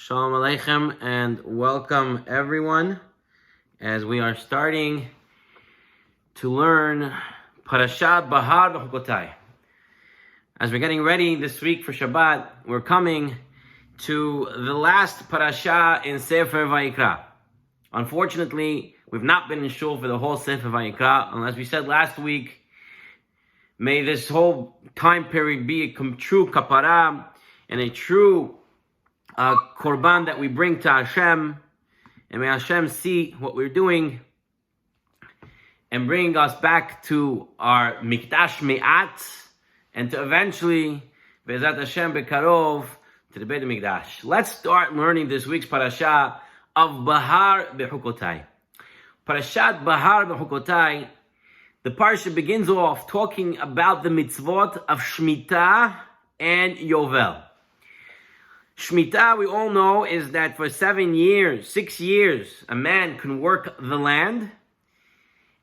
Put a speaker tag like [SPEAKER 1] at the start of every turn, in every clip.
[SPEAKER 1] Shalom Aleichem and welcome everyone as we are starting to learn Parashat Behar-Bechukotai. As we're getting ready this week for Shabbat, we're coming to the last parasha in Sefer Vayikra. Unfortunately, we've not been in shul for the whole Sefer Vayikra, and as we said last week, may this whole time period be a true kapara and a true korban that we bring to Hashem, and may Hashem see what we're doing and bring us back to our mikdash me'at, and to eventually, Be'ezrat Hashem bekarov, to the Beit HaMikdash. Let's start learning this week's parasha of Behar-Bechukotai. Parashat Behar-Bechukotai, the parasha begins off talking about the mitzvot of Shemitah and Yovel. Shemitah, we all know, is that for 6 years, a man can work the land.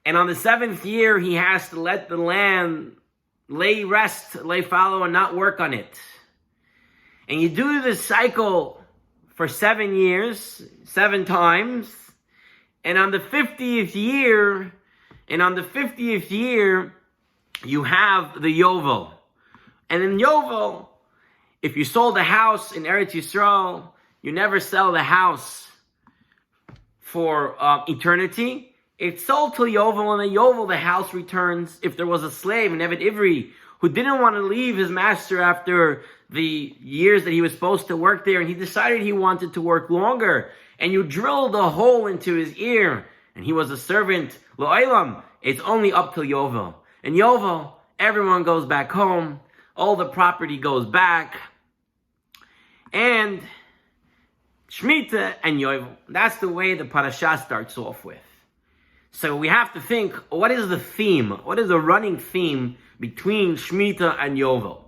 [SPEAKER 1] And on the 7th year, he has to let the land lay fallow, and not work on it. And you do this cycle for 7 years, 7 times. And on the 50th year, you have the Yovel. And in Yovel, if you sold a house in Eretz Yisrael, you never sell the house for eternity. It's sold till Yovel, and in Yovel the house returns. If there was a slave, an Eved Ivri, who didn't want to leave his master after the years that he was supposed to work there, and he decided he wanted to work longer, and you drilled a hole into his ear, and he was a servant, Lo'elam, it's only up till Yovel. In Yovel, everyone goes back home, all the property goes back, and Shemitah and Yovel. That's the way the parasha starts off with. So we have to think, what is the theme? What is the running theme between Shemitah and Yovel?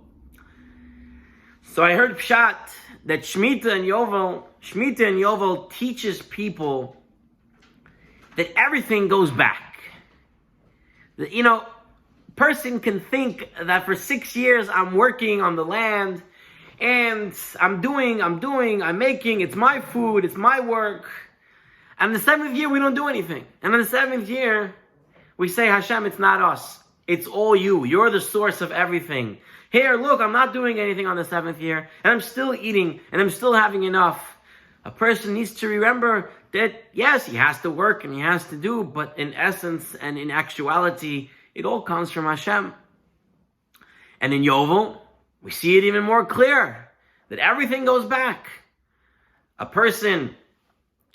[SPEAKER 1] So I heard pshat that Shemitah and Yovel teaches people that everything goes back. That, person can think that for 6 years I'm working on the land, and I'm making, it's my food, it's my work. And the 7th year, we don't do anything. And in the 7th year, we say, Hashem, it's not us. It's all you. You're the source of everything. Here, look, I'm not doing anything on the 7th year, and I'm still eating, and I'm still having enough. A person needs to remember that, yes, he has to work and he has to do, but in essence and in actuality, it all comes from Hashem. And in Yovel, we see it even more clear, that everything goes back. A person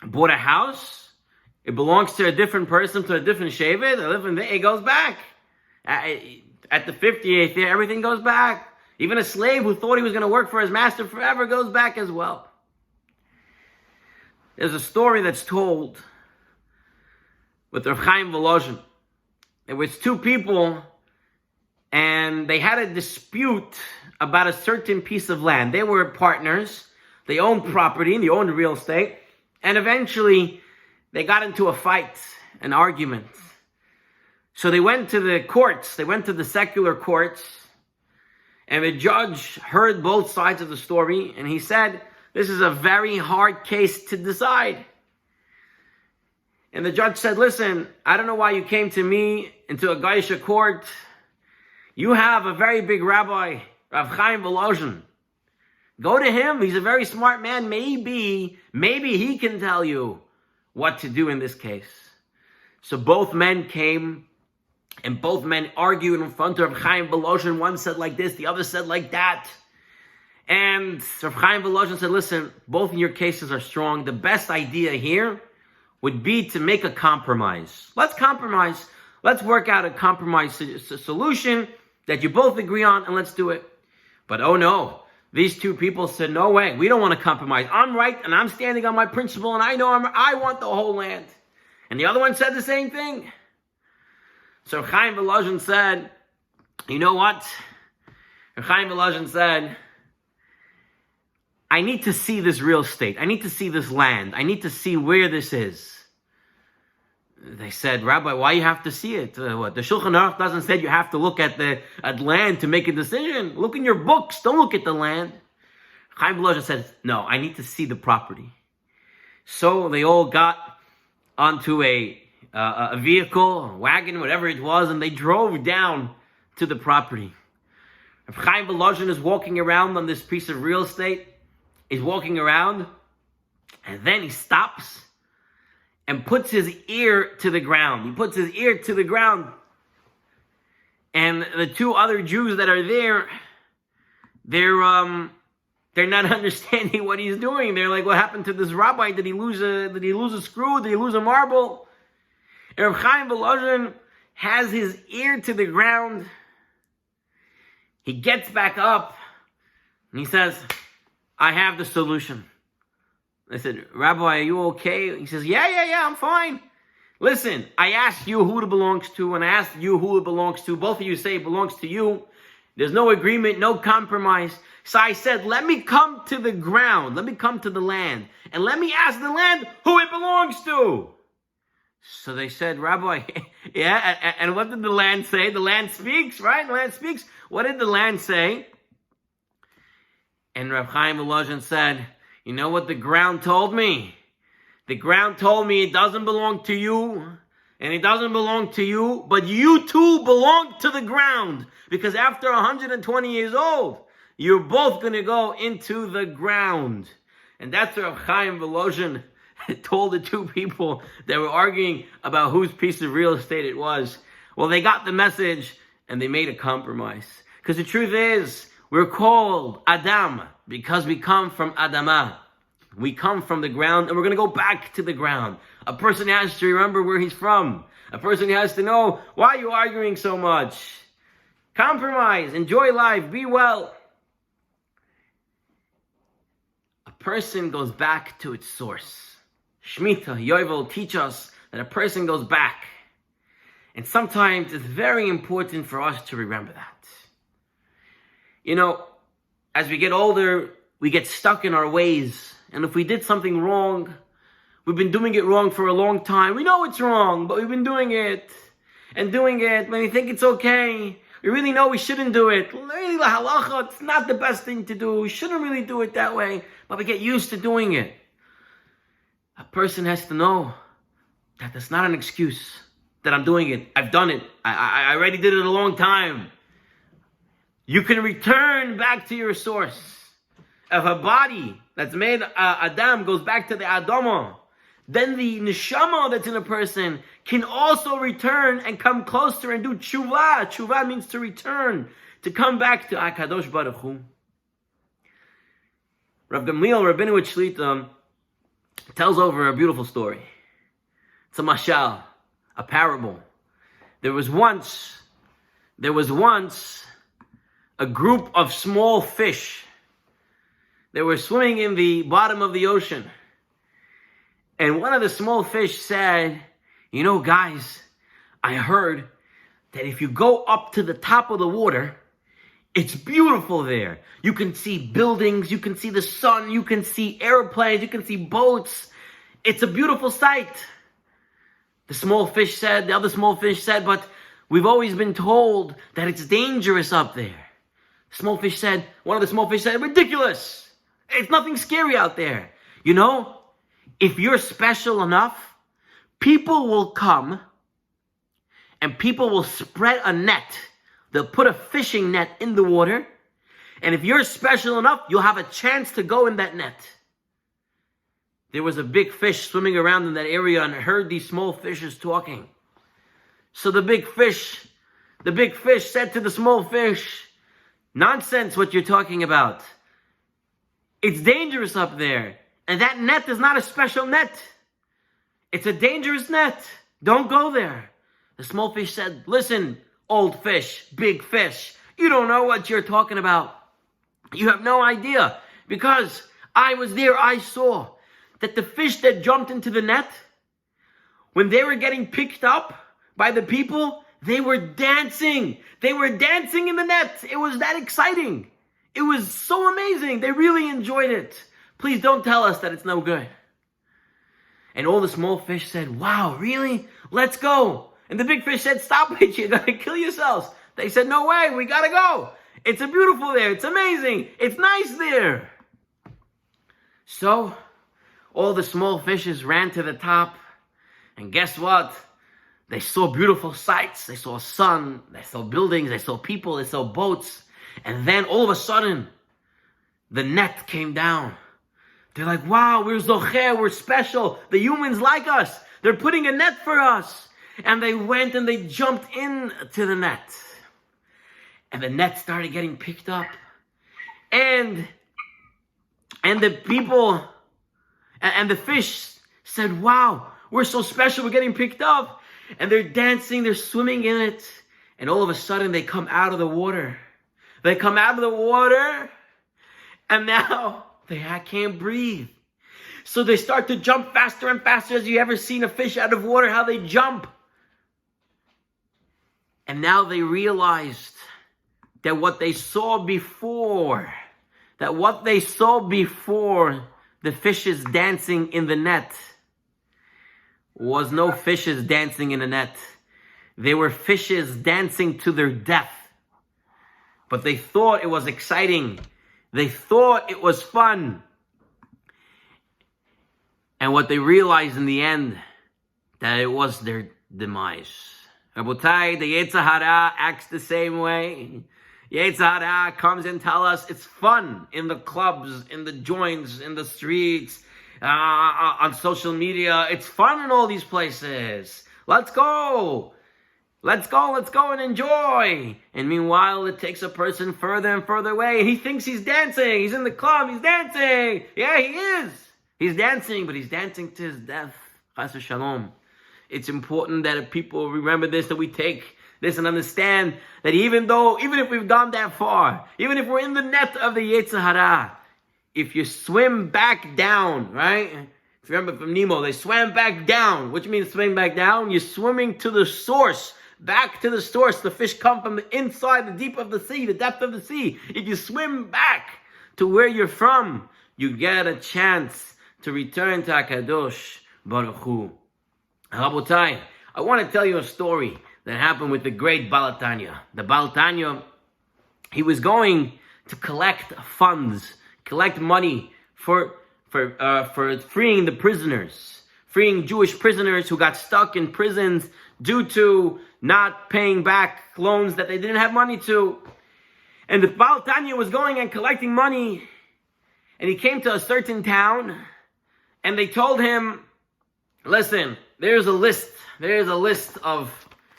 [SPEAKER 1] bought a house, it belongs to a different person, to a different shevet, it goes back. At the 58th year, everything goes back. Even a slave who thought he was going to work for his master forever goes back as well. There's a story that's told with Rav Chaim Volozhin. There was 2 people, and they had a dispute about a certain piece of land. They were partners. They owned property, they owned real estate. And eventually, they got into a fight, an argument. So they went to the courts. They went to the secular courts. And the judge heard both sides of the story. And he said, this is a very hard case to decide. And the judge said, listen, I don't know why you came to me, into a Gaisha court. You have a very big rabbi, Rav Chaim Volozhin. Go to him. He's a very smart man. Maybe he can tell you what to do in this case. So both men came, and both men argued in front of Rav Chaim Volozhin. One said like this, the other said like that. And Rav Chaim Volozhin said, listen, both of your cases are strong. The best idea here would be to make a compromise. Let's compromise. Let's work out a compromise solution that you both agree on, and let's do it. But oh no, these 2 people said, no way, we don't want to compromise. I'm right, and I'm standing on my principle, and I want the whole land. And the other one said the same thing. So Chaim Volozhin said, you know what? Chaim Volozhin said, I need to see this real estate. I need to see this land. I need to see where this is. They said, Rabbi, why you have to see it? What? The Shulchan Aruch doesn't say you have to look at land to make a decision. Look in your books. Don't look at the land. Chaim Volozhin said, no, I need to see the property. So they all got onto a vehicle, a wagon, whatever it was, and they drove down to the property. Chaim Volozhin is walking around on this piece of real estate. He's walking around, and then he stops and puts his ear to the ground. He puts his ear to the ground. And the two other Jews that are there, they're not understanding what he's doing. They're like, what happened to this rabbi? Did he lose a screw? Did he lose a marble? And Reb Chaim Volozhin has his ear to the ground. He gets back up and he says, I have the solution. I said, Rabbi, are you okay? He says, yeah, I'm fine. Listen, I asked you who it belongs to, and I asked you who it belongs to. Both of you say it belongs to you. There's no agreement, no compromise. So I said, let me come to the ground. Let me come to the land. And let me ask the land who it belongs to. So they said, Rabbi, yeah, and what did the land say? The land speaks, right? The land speaks. What did the land say? And Reb Chaim Volozhin said, you know what the ground told me? The ground told me it doesn't belong to you, and it doesn't belong to you, but you too belong to the ground. Because after 120 years old, you're both going to go into the ground. And that's what Reb Chaim Volozhin told the two people that were arguing about whose piece of real estate it was. Well, they got the message, and they made a compromise. Because the truth is, we're called Adam because we come from Adamah. We come from the ground, and we're going to go back to the ground. A person has to remember where he's from. A person has to know, why are you arguing so much? Compromise, enjoy life, be well. A person goes back to its source. Shemitah, Yovel teach us that a person goes back. And sometimes it's very important for us to remember that. You know, as we get older, we get stuck in our ways. And if we did something wrong, we've been doing it wrong for a long time. We know it's wrong, but we've been doing it. And doing it when we think it's okay. We really know we shouldn't do it. Really, la halacha, it's not the best thing to do. We shouldn't really do it that way. But we get used to doing it. A person has to know that that's not an excuse. That I'm doing it. I've done it. I already did it a long time. You can return back to your source. If a body that's made Adam goes back to the Adama, then the neshama that's in a person can also return and come closer and do tshuva. Tshuva means to return, to come back to HaKadosh Baruch Hu. Rav Gamliel Rabinowitz Shlita tells over a beautiful story. It's a mashal, a parable. There was once a group of small fish. They were swimming in the bottom of the ocean. And one of the small fish said, you know, guys, I heard that if you go up to the top of the water, it's beautiful there. You can see buildings, you can see the sun, you can see airplanes, you can see boats. It's a beautiful sight. The other small fish said, but we've always been told that it's dangerous up there. One of the small fish said, ridiculous. It's nothing scary out there. You know, if you're special enough, people will come and people will spread a net. They'll put a fishing net in the water. And if you're special enough, you'll have a chance to go in that net. There was a big fish swimming around in that area and heard these small fishes talking. So the big fish said to the small fish, nonsense what you're talking about. It's dangerous up there. And that net is not a special net. It's a dangerous net. Don't go there. The small fish said, listen, old fish, big fish, you don't know what you're talking about. You have no idea. Because I was there, I saw that the fish that jumped into the net, when they were getting picked up by the people, they were dancing. They were dancing in the net. It was that exciting. It was so amazing. They really enjoyed it. Please don't tell us that it's no good. And all the small fish said, wow, really? Let's go. And the big fish said, stop it. You're going to kill yourselves. They said, no way. We got to go. It's beautiful there. It's amazing. It's nice there. So all the small fishes ran to the top, and guess what? They saw beautiful sights. They saw sun, they saw buildings, they saw people, they saw boats. And then all of a sudden, the net came down. They're like, wow, we're zocher, we're special. The humans like us. They're putting a net for us. And they went and they jumped into the net. And the net started getting picked up. And the people and the fish said, wow, we're so special, we're getting picked up. And they're dancing, they're swimming in it. And all of a sudden they come out of the water. They come out of the water, and now they can't breathe. So they start to jump faster and faster. As you ever seen a fish out of water, how they jump. And now they realized that what they saw before, the fishes dancing in the net, was no fishes dancing in a net. They were fishes dancing to their death. But they thought it was exciting. They thought it was fun. And what they realized in the end, that it was their demise. Rabotai, the Yetzer Hara acts the same way. Yetzer Hara comes and tells us it's fun in the clubs, in the joints, in the streets, on social media. It's fun in all these places. Let's go. Let's go and enjoy. And meanwhile, it takes a person further and further away. And he thinks he's dancing. He's in the club. He's dancing. Yeah, he is. He's dancing, but he's dancing to his death. Chas v'shalom. It's important that if people remember this, that we take this and understand that even if we've gone that far, even if we're in the net of the Yetzer Hara, if you swim back down, right? If you remember from Nemo, they swam back down. What do you mean swim back down? You're swimming to the source. Back to the source. The fish come from the inside, the deep of the sea, the depth of the sea. If you swim back to where you're from, you get a chance to return to HaKadosh Baruch Hu. Rabotai, I want to tell you a story that happened with the great Baal Tanya. The Baal Tanya, he was going to collect funds, collect money for freeing the prisoners, freeing Jewish prisoners who got stuck in prisons due to not paying back loans that they didn't have money to. And the Baal Tanya was going and collecting money, and he came to a certain town, and they told him, listen, there's a list of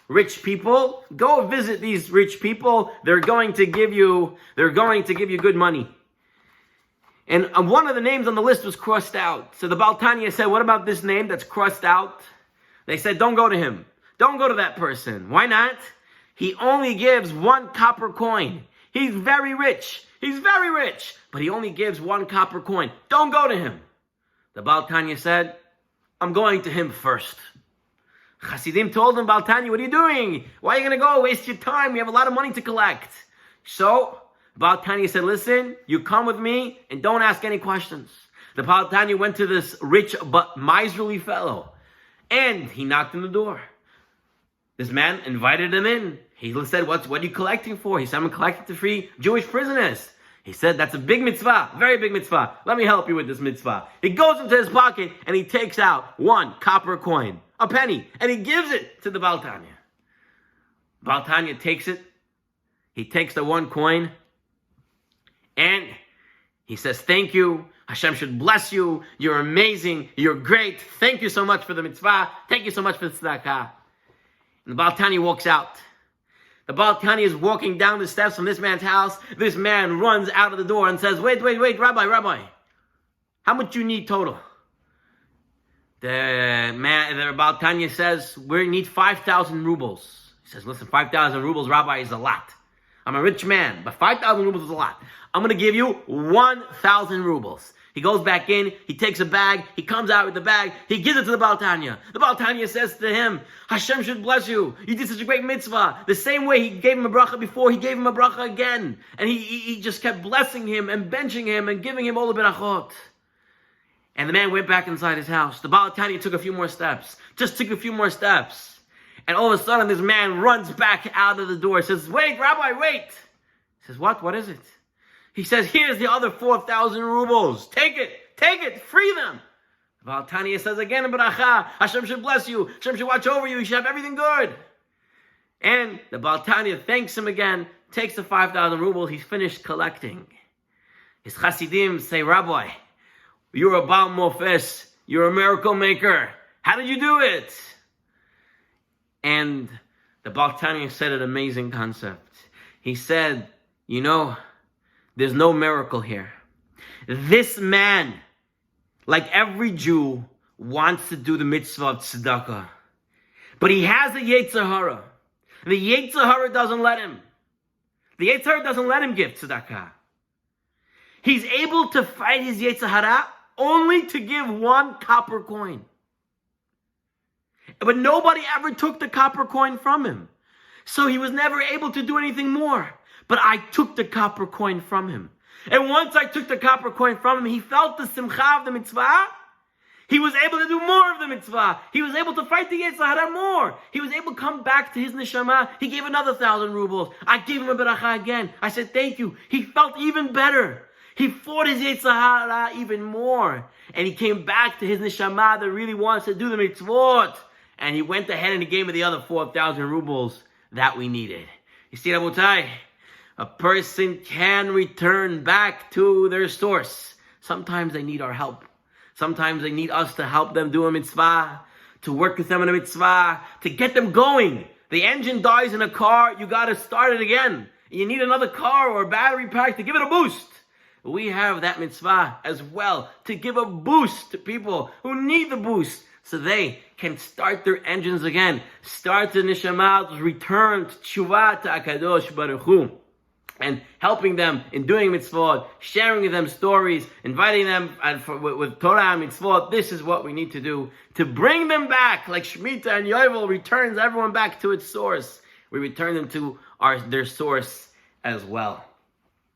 [SPEAKER 1] rich people. Go visit these rich people. They're going to give you good money. And one of the names on the list was crossed out. So the Baal Tanya said, what about this name that's crossed out? They said, don't go to him. Don't go to that person. Why not? He only gives 1 copper coin. He's very rich. But he only gives 1 copper coin. Don't go to him. The Baal Tanya said, I'm going to him first. Hasidim told him, Baal Tanya, what are you doing? Why are you going to go? Waste your time. We have a lot of money to collect. So Baal Tanya said, listen, you come with me and don't ask any questions. The Baal Tanya went to this rich but miserly fellow, and he knocked on the door. This man invited him in. He said, what are you collecting for? He said, I'm collecting to free Jewish prisoners. He said, that's a big mitzvah, very big mitzvah. Let me help you with this mitzvah. He goes into his pocket and he takes out 1 copper coin, a penny, and he gives it to the Baal Tanya. Baal Tanya takes it. He takes the 1 coin and he says, thank you. Hashem should bless you. You're amazing. You're great. Thank you so much for the mitzvah. Thank you so much for the tzedakah. And the Baal Tanya walks out. The Baal Tanya is walking down the steps from this man's house. This man runs out of the door and says, wait, Rabbi. How much you need total? The Baal Tanya says, we need 5,000 rubles. He says, listen, 5,000 rubles, Rabbi, is a lot. I'm a rich man, but 5,000 rubles is a lot. I'm going to give you 1,000 rubles. He goes back in, he takes a bag, he comes out with the bag, he gives it to the Baal Tanya. The Baal Tanya says to him, Hashem should bless you. You did such a great mitzvah. The same way he gave him a bracha before, he gave him a bracha again. And he just kept blessing him and benching him and giving him all the berachot. And the man went back inside his house. The Baal Tanya took a few more steps. And all of a sudden, this man runs back out of the door. Says, wait, Rabbi, wait. He says, what? What is it? He says, here's the other 4,000 rubles. Take it. Take it. Free them. Baal Tanya says again in Beracha, Hashem should bless you. Hashem should watch over you. You should have everything good. And the Baal Tanya thanks him again, takes the 5,000 rubles. He's finished collecting. His Hasidim say, Rabbi, you're a Baal Mofes. You're a miracle maker. How did you do it? And the Baal Tanya said an amazing concept. He said, you know, there's no miracle here. This man, like every Jew, wants to do the mitzvah of tzedakah. But he has a Yetzer Hara. The Yetzer Hara doesn't let him. The Yetzer Hara doesn't let him give tzedakah. He's able to fight his Yetzer Hara only to give 1 copper coin. But nobody ever took the copper coin from him. So he was never able to do anything more. But I took the copper coin from him. And once I took the copper coin from him, he felt the simcha of the mitzvah. He was able to do more of the mitzvah. He was able to fight the Yetzer Hara more. He was able to come back to his neshama. He gave another 1,000 rubles. I gave him a beracha again. I said, thank you. He felt even better. He fought his Yetzer Hara even more. And he came back to his neshama that really wants to do the mitzvot. And he went ahead and he gave me the other 4,000 rubles that we needed. You see, Rabotai, a person can return back to their source. Sometimes they need our help. Sometimes they need us to help them do a mitzvah, to work with them in a mitzvah, to get them going. The engine dies in a car, you got to start it again. You need another car or a battery pack to give it a boost. We have that mitzvah as well, to give a boost to people who need the boost, so they can start their engines again, start the neshama, return to tshuva to HaKadosh Baruch Hu. And helping them in doing mitzvot, sharing with them stories, inviting them with Torah and mitzvot. This is what we need to do to bring them back, like Shemitah and Yovel returns everyone back to its source. We return them to their source as well.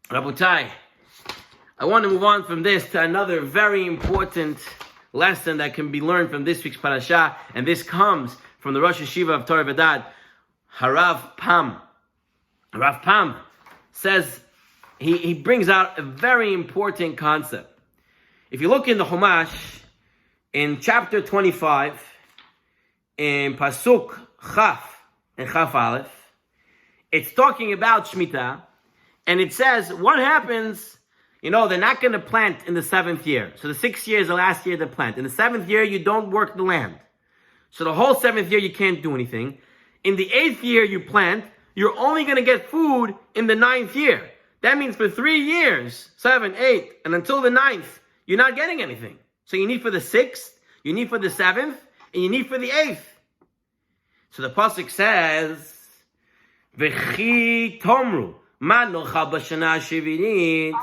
[SPEAKER 1] Rabotai, I want to move on from this to another very important lesson that can be learned from this week's parasha, and this comes from the Rosh Yeshiva of Torah V'Dad, Harav Pam. Harav Pam says, he brings out a very important concept. If you look in the Chumash, in chapter 25, in Pasuk Chaf and Chaf Aleph, it's talking about Shemitah, and it says, what happens, they're not going to plant in the 7th year. So the 6th year is the last year they plant. In the 7th year, you don't work the land. So the whole 7th year, you can't do anything. In the 8th year, you plant. You're only going to get food in the 9th year. That means for 3 years, 7, 8, and until the 9th, you're not getting anything. So you need for the 6th, you need for the 7th, and you need for the 8th. So the pasuk says, "V'chi tomru ma nochal b'shana hashivinit,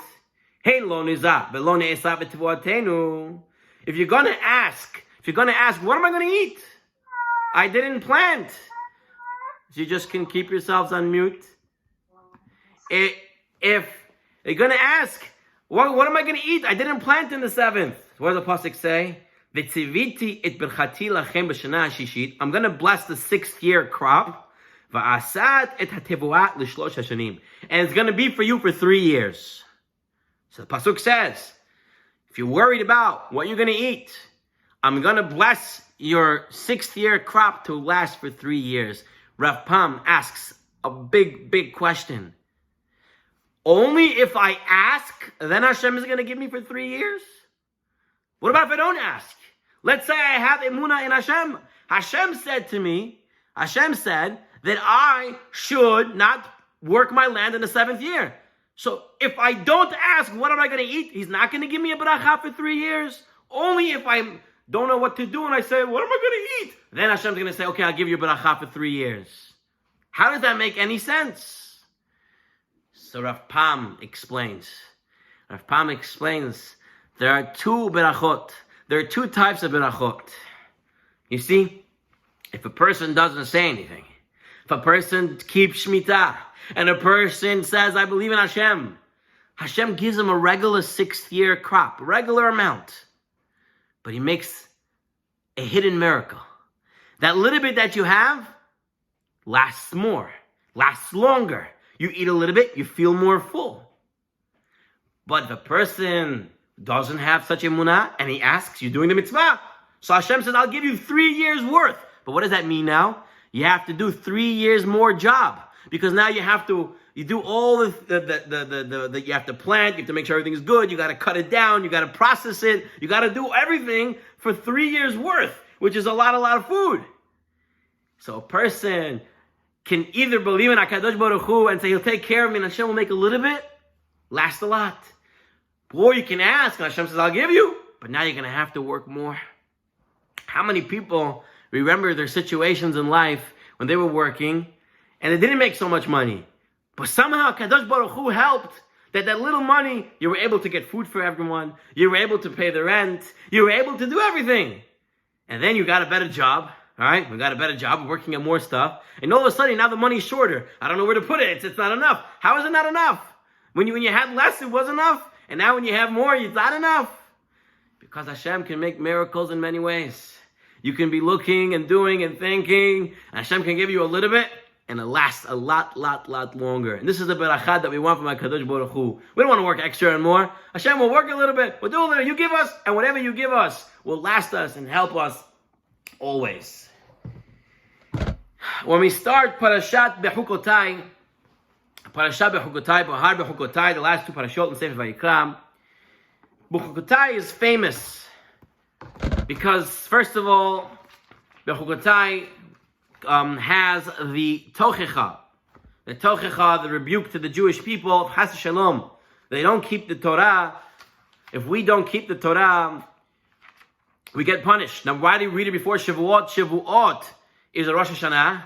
[SPEAKER 1] hein lo nizah v'lo ne'esav v'tivuatenu." If you're going to ask, what am I going to eat? I didn't plant. So you just can keep yourselves on mute. If you're going to ask, what am I going to eat? I didn't plant in the 7th. What does the pasuk say? V'tziviti et berchati lachem b'shana hashishit. I'm going to bless the 6th year crop. V'asat et hatevuat l'shlosh hashanim. And it's going to be for you for 3 years. So the pasuk says, if you're worried about what you're going to eat, I'm going to bless your 6th year crop to last for 3 years. Rav Pam asks a big question. Only if I ask, then Hashem is going to give me for 3 years? What about if I don't ask? Let's say I have emunah in Hashem. Hashem said that I should not work my land in the 7th year. So if I don't ask, what am I going to eat? He's not going to give me a beracha for 3 years. Only if I don't know what to do and I say, what am I going to eat? Then Hashem's going to say, okay, I'll give you a beracha for 3 years. How does that make any sense? So Rav Pam explains. There are 2 berachot. There are 2 types of berachot. You see, if a person doesn't say anything, if a person keeps Shemitah, and a person says, I believe in Hashem, Hashem gives him a regular 6th year crop, a regular amount. But he makes a hidden miracle. That little bit that you have lasts more, lasts longer. You eat a little bit, you feel more full. But if a person doesn't have such emunah, and he asks, you're doing the mitzvah. So Hashem says, I'll give you 3 years worth. But what does that mean now? You have to do 3 years more job. Because now you do all the you have to plant, you have to make sure everything is good, you got to cut it down, you got to process it, you got to do everything for 3 years worth, which is a lot of food. So a person can either believe in HaKadosh Baruch Hu and say he'll take care of me and Hashem will make a little bit, last a lot. Or you can ask and Hashem says, I'll give you, but now you're going to have to work more. How many people remember their situations in life when they were working and they didn't make so much money, but somehow Kadosh Baruch Hu helped that little money, you were able to get food for everyone, you were able to pay the rent, you were able to do everything. And then you got a better job, all right? We got a better job, working on more stuff, and all of a sudden now the money's shorter. I don't know where to put it. It's not enough. How is it not enough? When you had less, it was enough, and now when you have more, it's not enough. Because Hashem can make miracles in many ways. You can be looking and doing and thinking, and Hashem can give you a little bit, and it lasts a lot longer. And this is the berachah that we want from HaKadosh Baruch Hu. We don't want to work extra and more. Hashem will work a little bit, we'll do a little. You give us, and whatever you give us will last us and help us always. When we start Parashat Behar-Bechukotai, Behar-Bechukotai, the last two parashot in Sefer Vayikra, Behar-Bechukotai is famous because, first of all, Behar-Bechukotai has the tochecha, the rebuke to the Jewish people, Chas Shalom. They don't keep the Torah. If we don't keep the Torah, we get punished. Now, why do we read it before Shavuot? Shavuot is a Rosh Hashanah,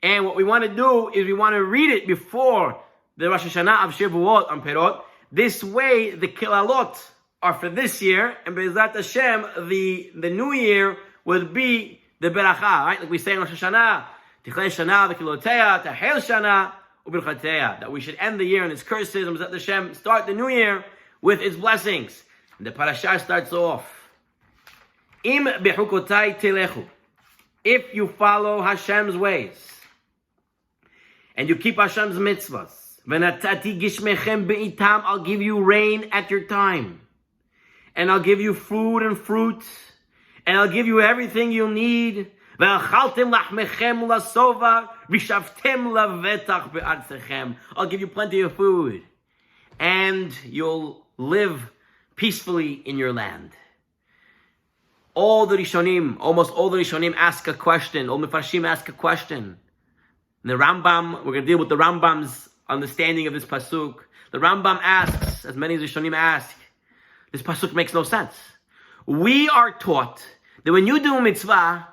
[SPEAKER 1] and what we want to do is we want to read it before the Rosh Hashanah of Shavuot on Perot. This way, the Kilalot are for this year, and Be'ezrat Hashem, the new year would be the beracha, right? Like we say in Rosh Hashanah, Tichlei Shana v'Kiloteya, Tahel Shana u'Birchateya, that we should end the year in its curses, and Be'ezrat Hashem start the new year with its blessings. And the parasha starts off, Im Bechukotai Telechu, if you follow Hashem's ways, and you keep Hashem's mitzvahs, V'natati gishmechem be'itam, I'll give you rain at your time, and I'll give you food and fruit, and I'll give you everything you need. I'll give you plenty of food, and you'll live peacefully in your land. All the Rishonim, almost all the Rishonim ask a question. All Mefarshim ask a question. The Rambam, we're going to deal with the Rambam's understanding of this pasuk. The Rambam asks, as many as Rishonim ask, this pasuk makes no sense. We are taught that when you do a mitzvah,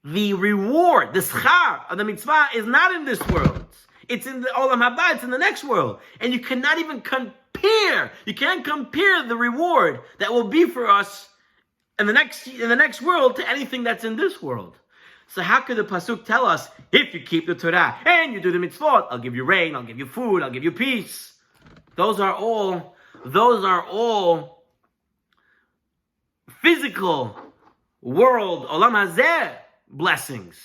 [SPEAKER 1] the reward, the schar of the mitzvah is not in this world. It's in the olam haba, it's in the next world. And you cannot even compare, you can't compare the reward that will be for us in the next world to anything that's in this world. So how could the pasuk tell us, if you keep the Torah and you do the mitzvot, I'll give you rain, I'll give you food, I'll give you peace. Those are all physical world, olam hazeh, blessings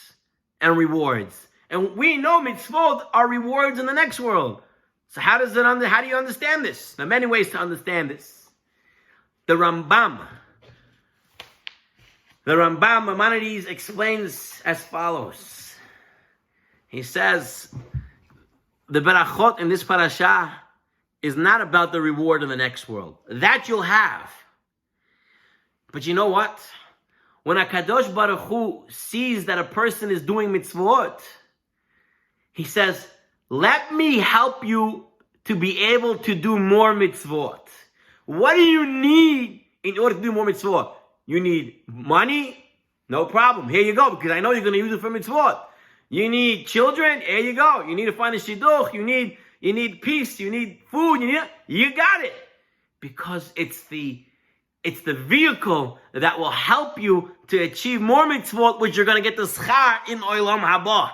[SPEAKER 1] and rewards. And we know mitzvot are rewards in the next world. So how do you understand this? There are many ways to understand this. The Rambam Maimonides explains as follows. He says, the berachot in this parasha is not about the reward in the next world. That you'll have. But you know what? When HaKadosh Baruch Hu sees that a person is doing mitzvot, he says, let me help you to be able to do more mitzvot. What do you need in order to do more mitzvot? You need money? No problem. Here you go, because I know you're going to use it for mitzvot. You need children? Here you go. You need to find a shidduch. You need peace. You need food. You got it. Because it's the vehicle that will help you to achieve more mitzvot, which you're going to get the schar in olam haba.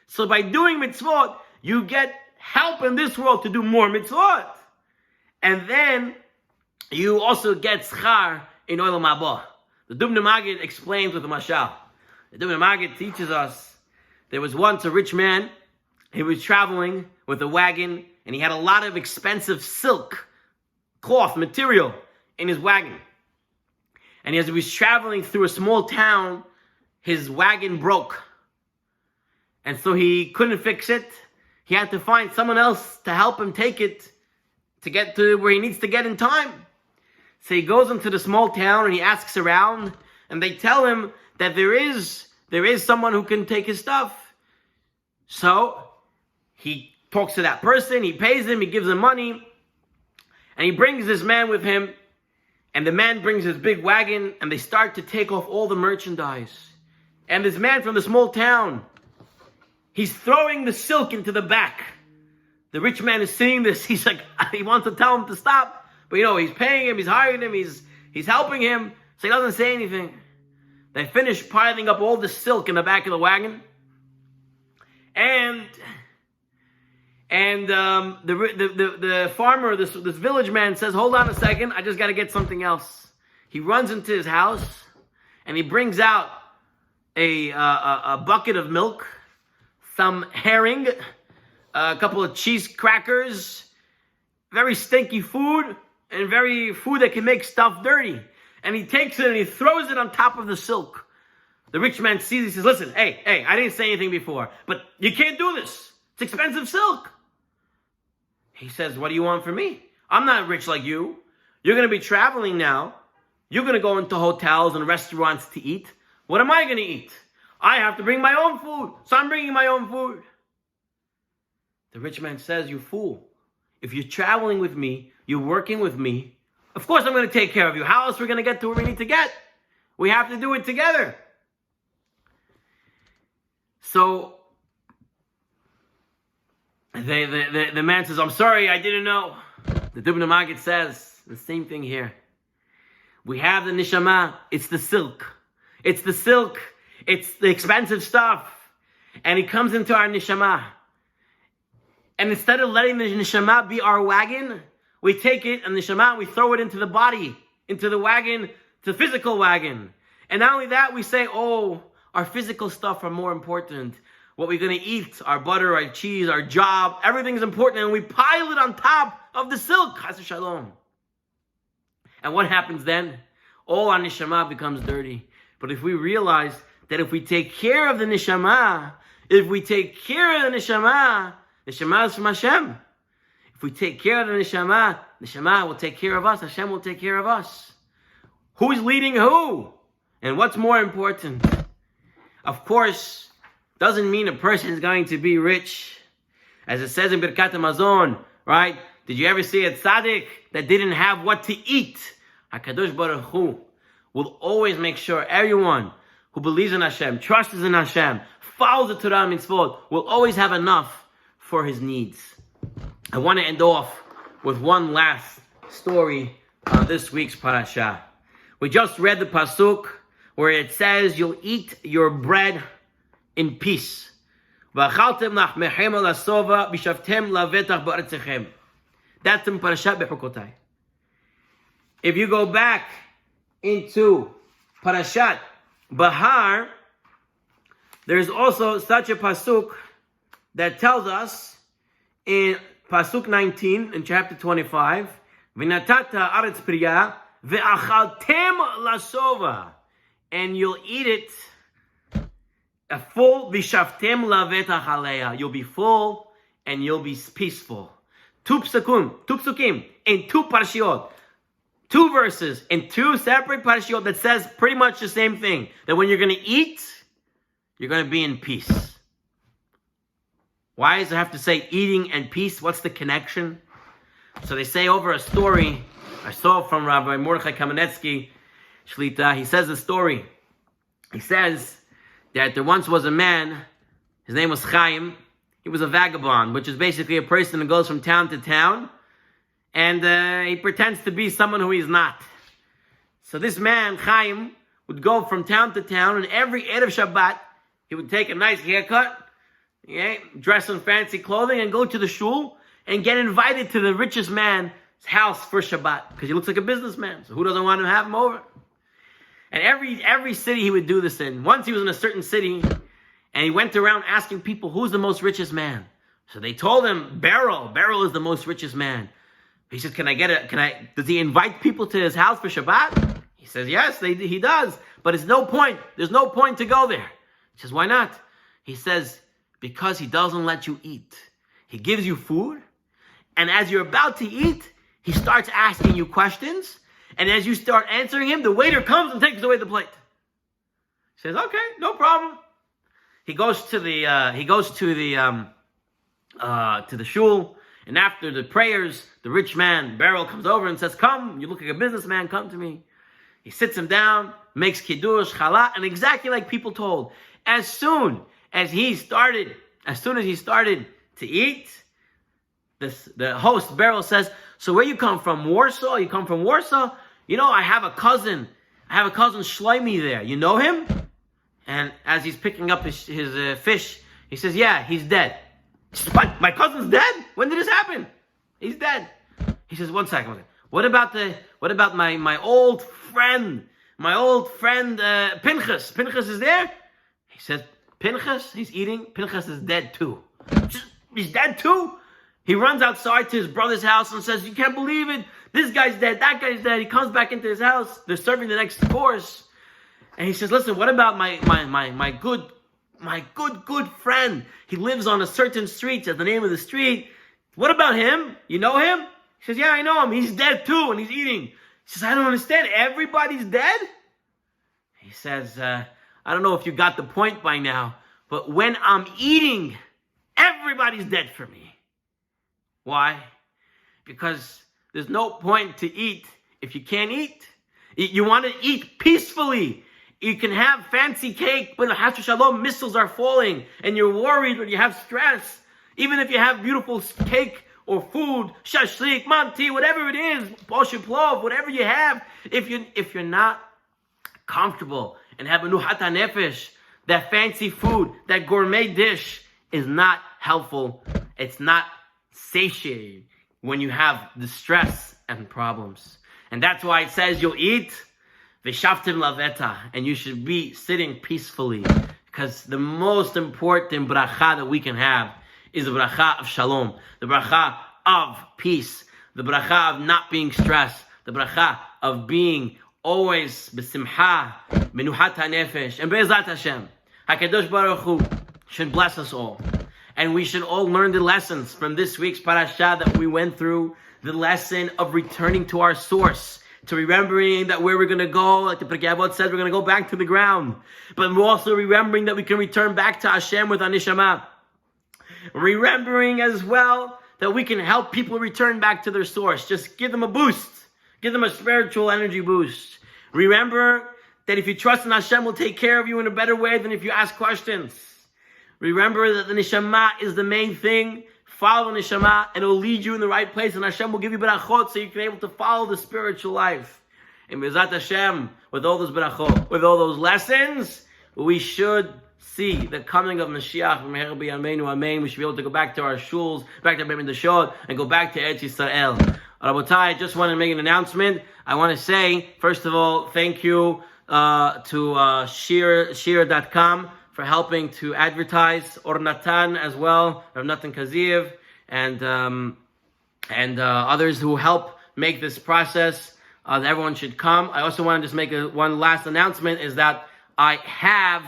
[SPEAKER 1] So by doing mitzvot, you get help in this world to do more mitzvot. And then you also get schar in olam haba. The Dubno Maggid explains with the mashal. The Dubno Maggid teaches us, there was once a rich man. He was traveling with a wagon, and he had a lot of expensive silk, cloth, material in his wagon. And as he was traveling through a small town, his wagon broke. And so he couldn't fix it. He had to find someone else to help him take it to get to where he needs to get in time. So he goes into the small town and he asks around, and they tell him that there is someone who can take his stuff. So he talks to that person, he pays him, he gives him money, and he brings this man with him, and the man brings his big wagon, and they start to take off all the merchandise. And this man from the small town, he's throwing the silk into the back. The rich man is seeing this. He's like, he wants to tell him to stop, but he's paying him, he's hiring him, he's helping him, so he doesn't say anything. They finish piling up all the silk in the back of the wagon, and the farmer, this village man, says, "Hold on a second, I just got to get something else." He runs into his house and he brings out a bucket of milk, some herring, a couple of cheese crackers, very stinky food, and very food that can make stuff dirty. And he takes it and he throws it on top of the silk. The rich man sees it, he says, "Listen, hey, I didn't say anything before, but you can't do this. It's expensive silk." He says, "What do you want from me? I'm not rich like you. You're going to be traveling now. You're going to go into hotels and restaurants to eat. What am I going to eat? I have to bring my own food, so I'm bringing my own food." The rich man says, "You fool. If you're traveling with me, you're working with me, of course I'm going to take care of you. How else are we going to get to where we need to get? We have to do it together." So the man says, "I'm sorry, I didn't know." The Dubno Maggid says the same thing here. We have the neshama. It's the silk. It's the silk. It's the expensive stuff. And it comes into our neshama. And instead of letting the neshama be our wagon, we take it and the neshama, we throw it into the body, into the wagon, to the physical wagon. And not only that, we say, our physical stuff are more important. What we're going to eat, our butter, our cheese, our job, everything's important. And we pile it on top of the silk. Chas v'shalom. And what happens then? All our neshama becomes dirty. But if we realize that if we take care of the neshama, neshama is from Hashem. If we take care of the neshama will take care of us. Hashem will take care of us. Who is leading who? And what's more important? Of course, doesn't mean a person is going to be rich. As it says in Birkat HaMazon, right? Did you ever see a tzaddik that didn't have what to eat? HaKadosh Baruch Hu will always make sure everyone who believes in Hashem, trusts in Hashem, follows the Torah and Mitzvot, will always have enough for his needs. I want to end off with one last story on this week's parasha. We just read the pasuk where it says, "You'll eat your bread in peace." That's in Behar-Bechukotai. If you go back into Parashat Behar, there's also such a pasuk that tells us in pasuk 19 in chapter 25, "V'natata aretz priya ve'achaltem lasova," and you'll eat it a full v'shavtem lavetach aleya. You'll be full and you'll be peaceful. Two psukim in two parshiot. 2 verses in 2 separate parashiot that says pretty much the same thing. That when you're going to eat, you're going to be in peace. Why does it have to say eating and peace? What's the connection? So they say over a story I saw from Rabbi Mordechai Kamenetsky Shlita. He says the story. He says that there once was a man, his name was Chaim. He was a vagabond, which is basically a person who goes from town to town, and he pretends to be someone who he's not. So this man, Chaim, would go from town to town, and every Erev Shabbat, he would take a nice haircut, dress in fancy clothing, and go to the shul, and get invited to the richest man's house for Shabbat, because he looks like a businessman, so who doesn't want to have him over? And every city he would do this in. Once he was in a certain city, and he went around asking people, who's the most richest man? So they told him, Beryl is the most richest man. He says, does he invite people to his house for Shabbat? He says, yes, he does. But it's no point. There's no point to go there. He says, why not? He says, because he doesn't let you eat. He gives you food, and as you're about to eat, he starts asking you questions, and as you start answering him, the waiter comes and takes away the plate. He says, okay, no problem. He goes to the shul, and after the prayers, the rich man, Beryl, comes over and says, come, you look like a businessman, come to me. He sits him down, makes kiddush, challah, and exactly like people told, as soon as he started to eat, the host, Beryl, says, so where you come from? Warsaw? You come from Warsaw? You know, I have a cousin Shloimi there. You know him? And as he's picking up his fish, he says, yeah, he's dead. He says, what? My cousin's dead? When did this happen? He's dead. He says, one second. What about my old friend Pinchas? Pinchas is there? He says, Pinchas, he's eating. Pinchas is dead too. He's dead too? He runs outside to his brother's house and says, you can't believe it. This guy's dead. That guy's dead. He comes back into his house. They're serving the next course. And he says, listen, what about my good friend? He lives on a certain street. Says the name of the street. What about him? You know him? He says, yeah, I know him. He's dead too, and he's eating. He says, I don't understand. Everybody's dead? He says, I don't know if you got the point by now, but when I'm eating, everybody's dead for me. Why? Because there's no point to eat if you can't eat. You want to eat peacefully. You can have fancy cake, but Hashem Shalom, missiles are falling, and you're worried when you have stress. Even if you have beautiful cake or food, shashlik, manti, whatever it is, poshe plov, whatever you have, if you're not comfortable and have a nuhat nefesh, that fancy food, that gourmet dish is not helpful. It's not satiating when you have distress and problems. And that's why it says you'll eat v'shavtim laveta, and you should be sitting peacefully, because the most important bracha that we can have is the bracha of shalom, the bracha of peace, the bracha of not being stressed, the bracha of being always b'simcha, menuhat hanefesh, and be'ezrat Hashem. HaKadosh Baruch Hu should bless us all. And we should all learn the lessons from this week's parasha that we went through, the lesson of returning to our source, to remembering that where we're going to go, like the Pirkei Avot says, we're going to go back to the ground. But we're also remembering that we can return back to Hashem with our neshama. Remembering as well that we can help people return back to their source. Just give them a boost. Give them a spiritual energy boost. Remember that if you trust in Hashem, will take care of you in a better way than if you ask questions. Remember that the neshama is the main thing. Follow the neshama, and it will lead you in the right place, and Hashem will give you berachot so you can be able to follow the spiritual life. And B'ezrat Hashem, with all those berachot, with all those lessons, we should see the coming of Mashiach. Amen. We should be able to go back to our shuls, back to Beit Midrashot, and go back to Eretz Yisrael. Rabotai, I just want to make an announcement. I want to say, first of all, thank you to Shir.com for helping to advertise, Or Natan as well, Rav Natan Kaziev, and others who help make this process. That everyone should come. I also want to just make one last announcement, is that I have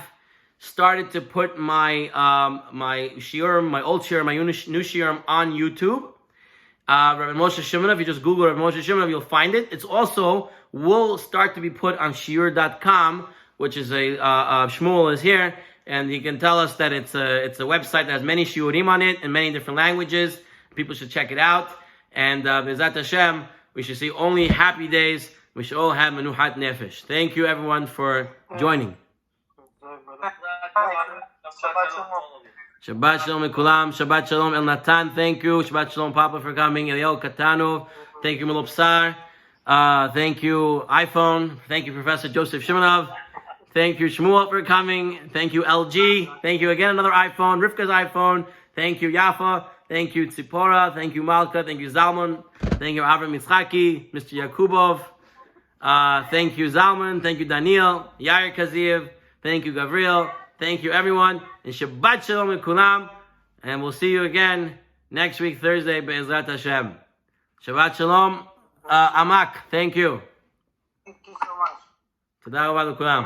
[SPEAKER 1] started to put my shiurim, my old shiurim, my new shiurim on YouTube. Rabbi Moshe Shimonov, if you just Google Rabbi Moshe Shimonov, you'll find it. It's also will start to be put on shiur.com, which is Shmuel is here, and he can tell us that it's a website that has many shiurim on it in many different languages. People should check it out. And B'ezrat Hashem, we should see only happy days. We should all have menuhat nefesh. Thank you, everyone, for joining. Shabbat Shalom Mekulam. Shabbat Shalom El Natan. Thank you. Shabbat Shalom Papa for coming. Eliel Katanov. Thank you Milopsar. Thank you iPhone. Thank you Professor Joseph Shimonov. Thank you Shmuel for coming. Thank you LG. Thank you again another iPhone. Rivka's iPhone. Thank you Yafa. Thank you Tzipora. Thank you Malka. Thank you Zalman. Thank you Avram Yitzchaki. Mr. Yakubov. Thank you Zalman. Thank you Daniel. Yair Kaziev. Thank you Gabriel. Thank you everyone. And Shabbat Shalom and Kulam. And we'll see you again next week, Thursday, Be'ezrat Hashem. Shabbat Shalom, Amak, thank you.
[SPEAKER 2] Thank you so much.
[SPEAKER 1] תודה רבה לכולם.